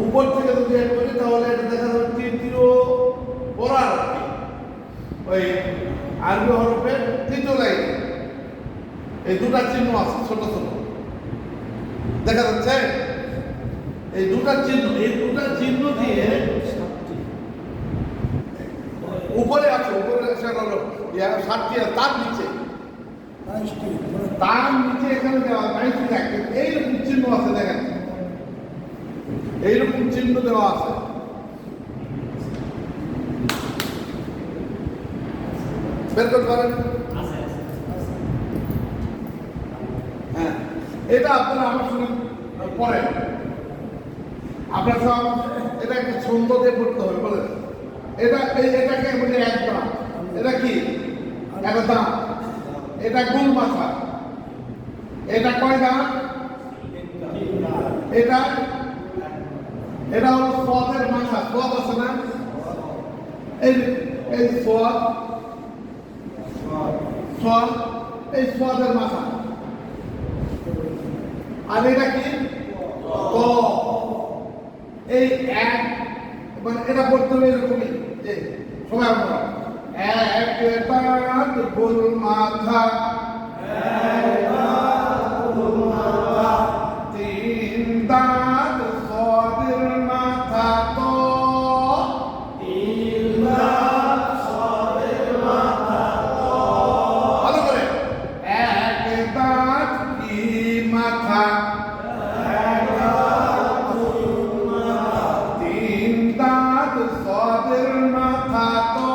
উপর থেকে যদি এক করি তাহলে এটা দেখা যাবে তৃতীয় পড়ার ওই আরবি হরফের তৃতীয় লাইন এই দুটা চিহ্ন আছে ছোট ছোট দেখা যাচ্ছে এই দুটা চিহ্ন দিয়ে উপরে আছে উপরে হলো 7টি তার নিচে এখানে দেওয়া 22টি থাকে এইরকম চিহ্ন আছে দেখেন এইরকম চিহ্ন দেওয়া আছে বের করতে পারেন হ্যাঁ এটা আপনারা আমার সঙ্গে পড়েন আপনার সব এটা একটা ছন্দ দিয়ে পড়তে হবে বলেন এটাকে বলে এক দাঁত এটা কি এক দাঁত এটা গোল মাথা এটা কয় দাঁত এটা হলো সোয়াদের মাথা সোয়াদ আছে না এই সোয়াদ এই সোয়াদের মাথা আর এটা কি এই এক মানে এটা পড়তে হবে এরকমই সবাই আমরা এক দাঁত গোল মাথা তিন দাঁত সোয়াদের মাথা তো ভালো করে এক দাঁত কি মাথা তিন দাঁত সোয়াদের মাথা তো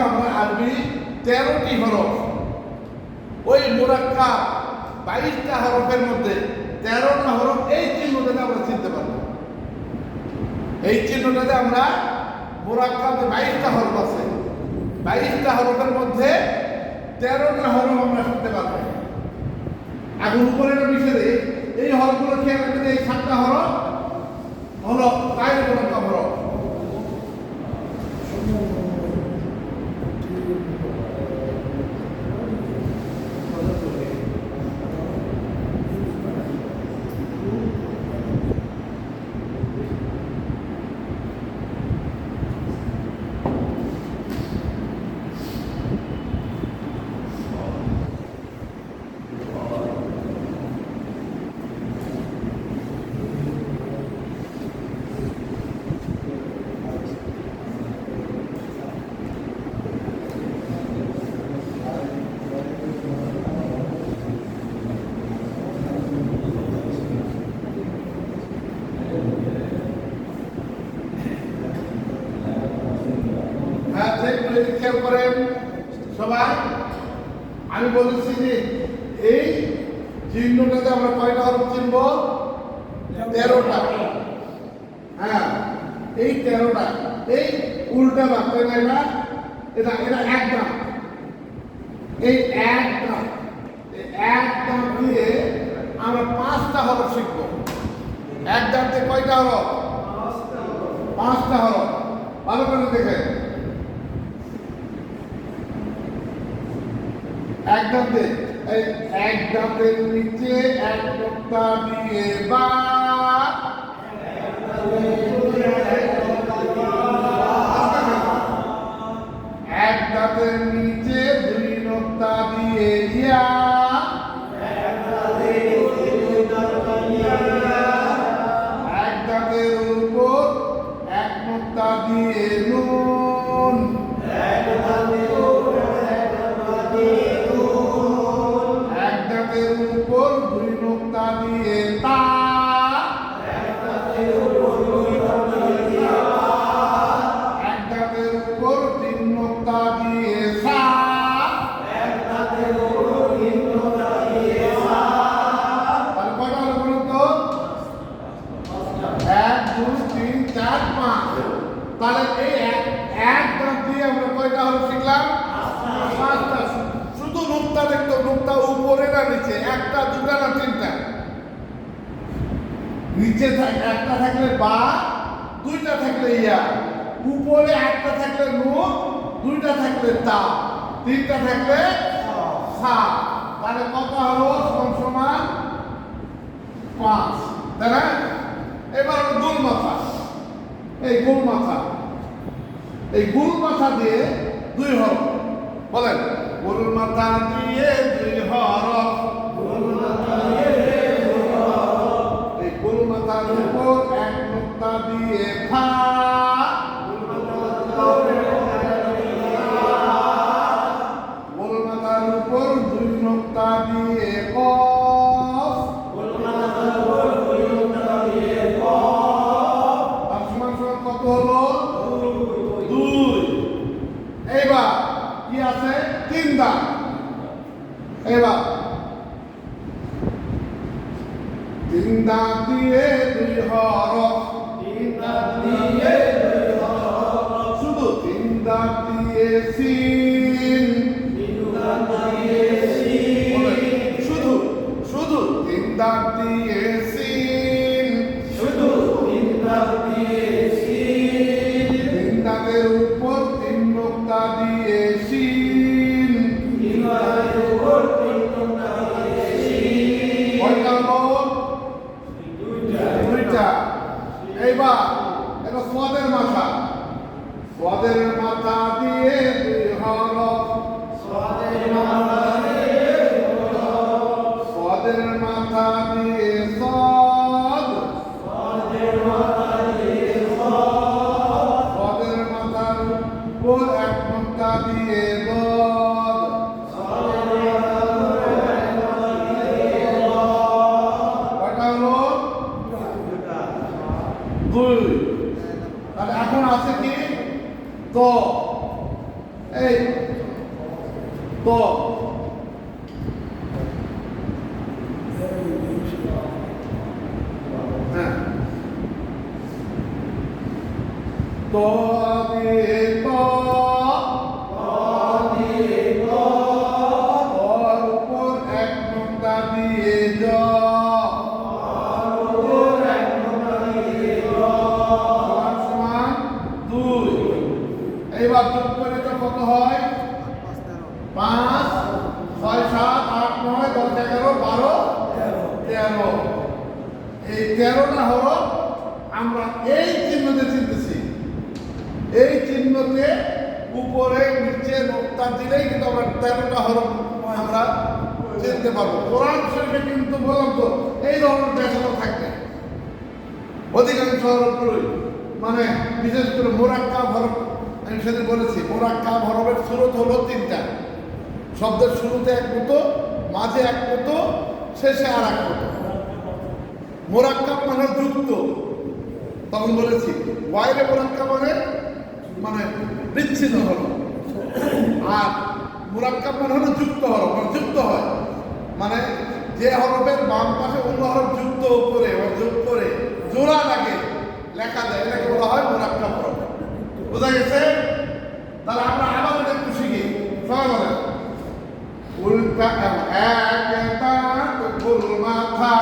আমরা আরবি 13টি হরফ ওই মুরাক্কাব 22টা হরফের মধ্যে 13টা হরফ এই চিহ্নটাতে আমরা চিনতে পারবো এই চিহ্নটাতে আমরা মুরাক্কাবে 22টা হরফ আছে 22টা হরফের মধ্যে 13টা হরফ আমরা শিখতে পারবো এখন উপরে বিষয়ে এই হরফগুলো খেয়াল রাখবেন এই 7টা হরফ হলো গায়ের মুরাক্কাব হরফ খেয়াল করেন সবাই আমি বলেছি যে এই চিহ্নটাতে আমরা কয়টা হরফ চিনব 13টা হ্যাঁ এই 13টা এই উল্টা বাক্য না এটা এক দাঁত এই এক দাঁত দিয়ে আমরা 5টা হরফ শিখব এক দাঁতে কয়টা হরফ 5টা হরফ ভালো করে দেখেন এক দাঁতের নিচে এক নোক্তা দিয়ে বা এক দাঁতের নিচে 2 নোক্তা দিয়ে ইয়া এক দাঁতের উপর 1 নোক্তা দিয়ে নুন উপর 2 নোক্তা দিয়ে তা এক দাঁতের 1 2 3 4 5 তাহলে এই এক দাঁত দিয়ে আমরা কয়টা হরফ শিখলাম? 5টা। শুধু নুক্তা দেখতো, নুক্তা উপরে না নিচে, একটা দুটা না তিনটা? নিচে একটা থাকলে বা, দুইটা থাকলে ইয়া, উপরে একটা থাকলে নুন, দুইটা থাকলে তা, তিনটা থাকলে সা। তাহলে কত হলো? সমান 5, তাই না? এবার গোল মাথা, এই গোল মাথা, এই গোল মাথা দিয়ে 2 হরফ বলেন। গোল মাথা দিয়ে 2 হরফ, এই গোল মাথার উপর 1 নুক্তা দিয়ে ফা, গোল মাথার উপর 2 নুক্তা দিয়ে কফ, আর সমান কত হলো? 2। এইবার কি আছে? 3 দাঁত। এবার 3 দাঁত দিয়ে 2 হরফ, শুধু 3 দাঁত দিয়ে সিন, শুধু শুধু 3 দাঁত দিয়ে সিন, 3 দাঁতের উপর 3 নুক্তা দিয়ে শিন, কয়টা হলো? 2টা। এইবার এটা সোয়াদের মাথা, সোয়াদের মাথা দিয়ে 2 হরফ, সোয়াদের মাথা দিয়ে সদ, সোয়াদের মাথার উপর 1 নুক্তা দিয়ে দদ, কয়টা হলো? 2। তাহলে এখন আছে কি? তো এই তো হ্যাঁ, তো দিয়ে তো, তোর উপর 1 নুক্তা দিয়ে জ, সমান 2। এইবার যোগ করে তো কত হয়? 5 6 7 8 9 10 11 12 13। এই 13টা হলো আমরা এই চিহ্নতে চিনতেছি। এই চিহ্নতে উপরে নিচে নুক্তা দিলেই কিন্তু আমরা 13টা হরফ আমরা চিনতে পারবো। কোরআন শরীফে কিন্তু বললাম তো এই ধরনের পেশানো থাকবে অধিকাংশ হরফগুলোই, মানে বিশেষ করে মোরাক্কাব হরফ। আমি সেদিন বলেছি মোরাক্কাব হরফের সূরত হলো 3টা। শব্দের শুরুতে 1 মতো, মাঝে 1 মতো, শেষে আর 1 মতো। মোরাক্কাব মানে যুক্ত, তখন বলেছি ওয়াইলে মোরাক্কাব মানে বিচ্ছিন্ন হলো, আর মোরাক্কাব মানে হলো যুক্ত হরফ, মানে যুক্ত হয়, মানে যে হরফের বাম পাশে অন্য হরফ যুক্ত করে যোগ করে জোড়া লাগে লেখা যায়, এটাকে বলা হয় মোরাক্কাব হরফ। বোঝা গেছে? তাহলে আমরা আবার এটা একটু শিখি। সবাই বলেন উল্টা 1 দাঁত গোল মাথা,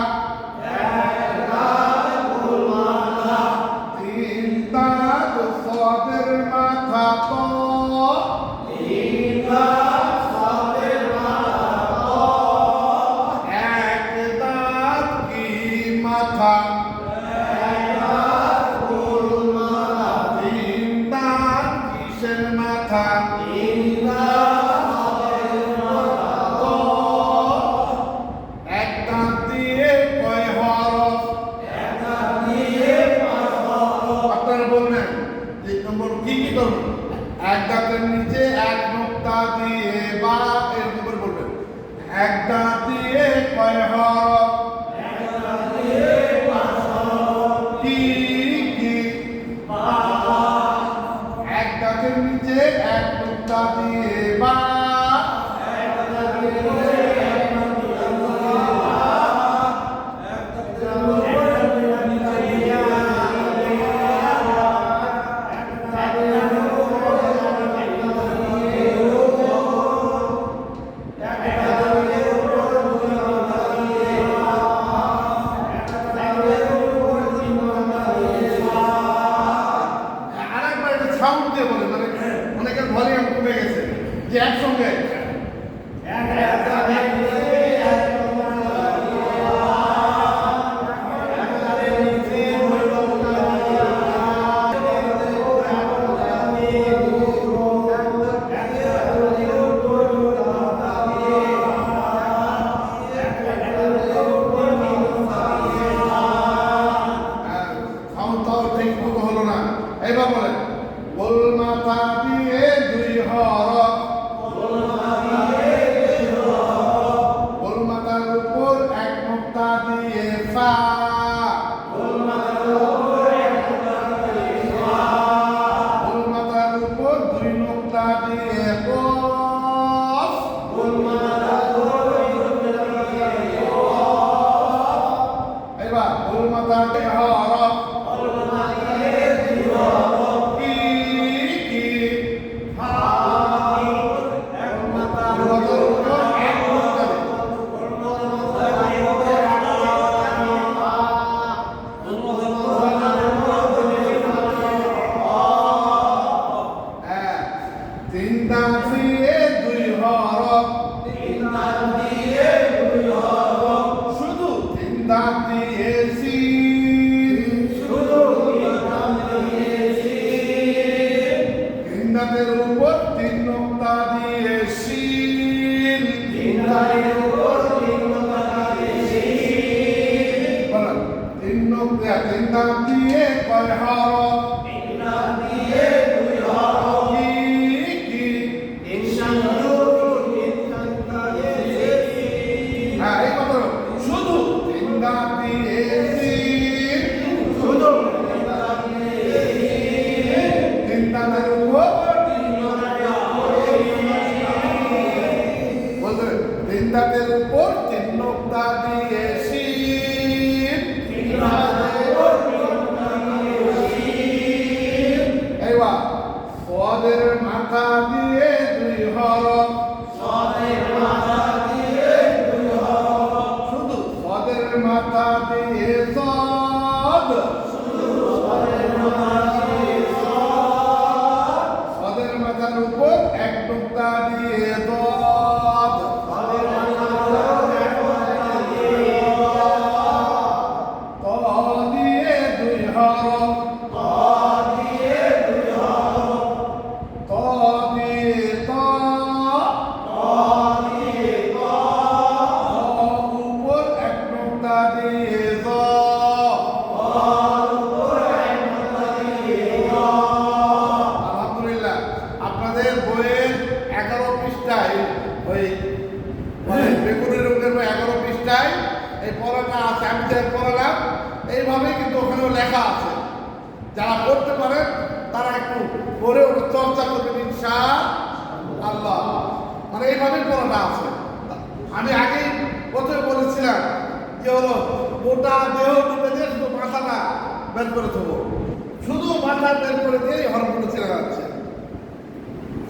3 দাঁত সদের মাথা ত, 1 দাঁত কি মাথা, 3 দাঁত কিসের মাথা, এক দাঁতের নিচে 1 নুক্তা দিয়ে বা এরকম করে বলবেন। 1 দাঁত দিয়ে কয় হরফ? কি কি? 1 দাঁতের নিচে 1 নুক্তা দিয়ে বা, যে একসঙ্গে এবার বলেন গোল মাথা দিয়ে দুই হরফ গোল মাথার উপর এক নোক্তা দিয়ে ফা গোল মাথার উপর দুই নোক্তা দিয়ে কফ এবার গোল মাথা দিয়ে হরফ তিন দাঁত দিয়ে দুই হরফ শুধু তিন দাঁত দিয়ে তিন দাঁতের উপর তিন নোক্তা দিয়ে শিন তিন নোক্তা তিন দাঁত দিয়ে কয় হরফ শুধু তিন দাঁত দিয়ে তিন দাঁতের উপর বলতে তিন দাঁতের উপর তিন নোক্তা দিয়ে এবার পদের মাথা দিয়ে দুই হরফ শুধু পদের মাথা দিয়ে সদ পদের মাথার উপর এক নোক্তা দিয়ে দদ ত দিয়ে দুই হরফ ত দিয়ে ত উপর এক নোক্তা দিয়ে দ আলহামদুলিল্লাহ আপনাদের বইয়ের 11 পৃষ্ঠায় ওই বেগুনি রঙের বই 11 পৃষ্ঠায় এই পড়াটা আছে আমি যে পড়ালাম এইভাবেই কিন্তু ওখানেও লেখা আছে যারা পড়তে পারেন তারা একটু পড়ে ওটা চর্চা করবেন ইনশাআল্লাহ মানে এইভাবেই পড়াটা আছে আমি আগেই প্রথমে বলেছিলাম যে হলো গোটা দেহ ডুবে দিয়ে শুধু মাথাটা বের করে দেবো শুধু মাথা বের করে দিয়ে হরফগুলো চেনা যাচ্ছে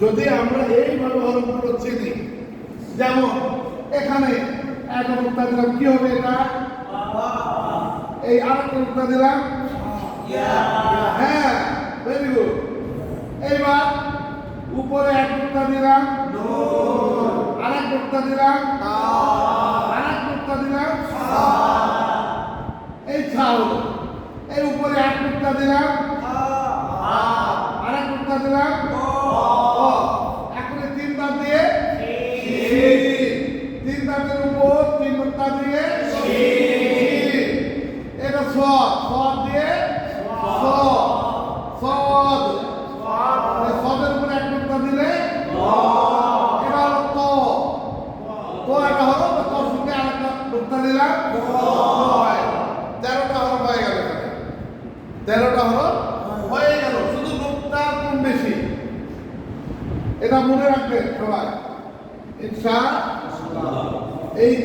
যদি আমরা এইভাবে হরফগুলো চিনি যেমন এখানে এক নোক্তা দিলাম কি হবে এটা এই আরেকটা নোক্তা দিলাম হ্যাঁ ভেরি গুড এইবার উপরে এক নোক্তা দিলাম আরেক নোক্তা দিলাম আরেক নোক্তা দিলাম এই ছা হলো এই উপরে এক নোক্তা দিলাম আরেক নোক্তা দিলাম এখন তিন দাঁত দিয়ে তিন দাঁতের উপর তিন নোক্তা দিয়ে এটা সদ দিয়ে সদের উপরে এক নোক্তা দিলে এটা হলো তো এটা হলো তোর সঙ্গে আরেকটা নোক্তা দিলাম 13টা হরফ হয়ে গেল 13টা হরফ হয়ে গেল শুধু নোক্তা কম বেশি এটা মনে রাখবেন সবাই ইনশাআল্লাহ এই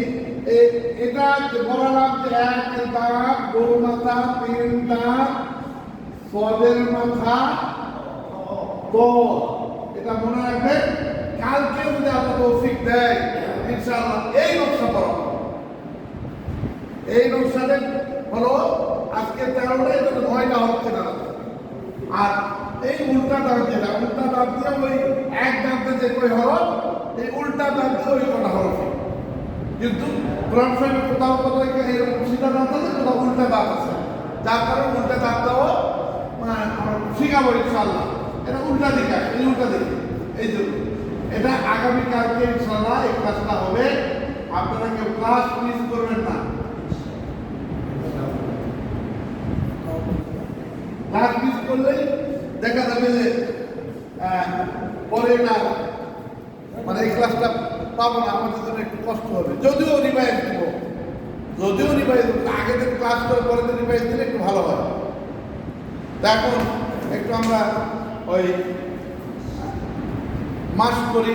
এটা যে বললাম যে এক দাঁত গোল মাথা তিন দাঁত পদের মাথা তো এটা মনে রাখবেন কালকে যদি আল্লাহ তৌফিক দেয় ইনশাআল্লাহ এই নকশা পড়াবো এই নকশাতে হলো আজকে 13টাই তো 9টা হচ্ছে না আর এই উল্টা দাঁত যেটা উল্টা দাঁত দিয়ে ওই এক দাঁতে যে কই হরফ এই উল্টা দাঁত দিয়ে ওই কটা হরফ কিন্তু কোরআন শরীফে কোথাও কোথাও এরকম সিধা দাঁত আছে কোথাও উল্টা দাঁত আছে যার কারণে উল্টা দাঁতটাও আমরা শিখাবো ইনশাআল্লাহ এটা উল্টা দিকে এই উল্টা দিকে এই জন্য এটা আগামীকালকে ইনশাআল্লাহ এই ক্লাসটা হবে আপনারা কেউ ক্লাস মিস করবেন না ক্লাস মিস করলেই দেখা যাবে যে পরে এটা মানে এই ক্লাসটা পাবো না আমাদের জন্য একটু কষ্ট হবে যদিও রিভাইজ দিব আগে দিন ক্লাস করে পরে দিন রিভাইজ দিলে একটু ভালো হয় এখন একটু আমরা ওই মাস করি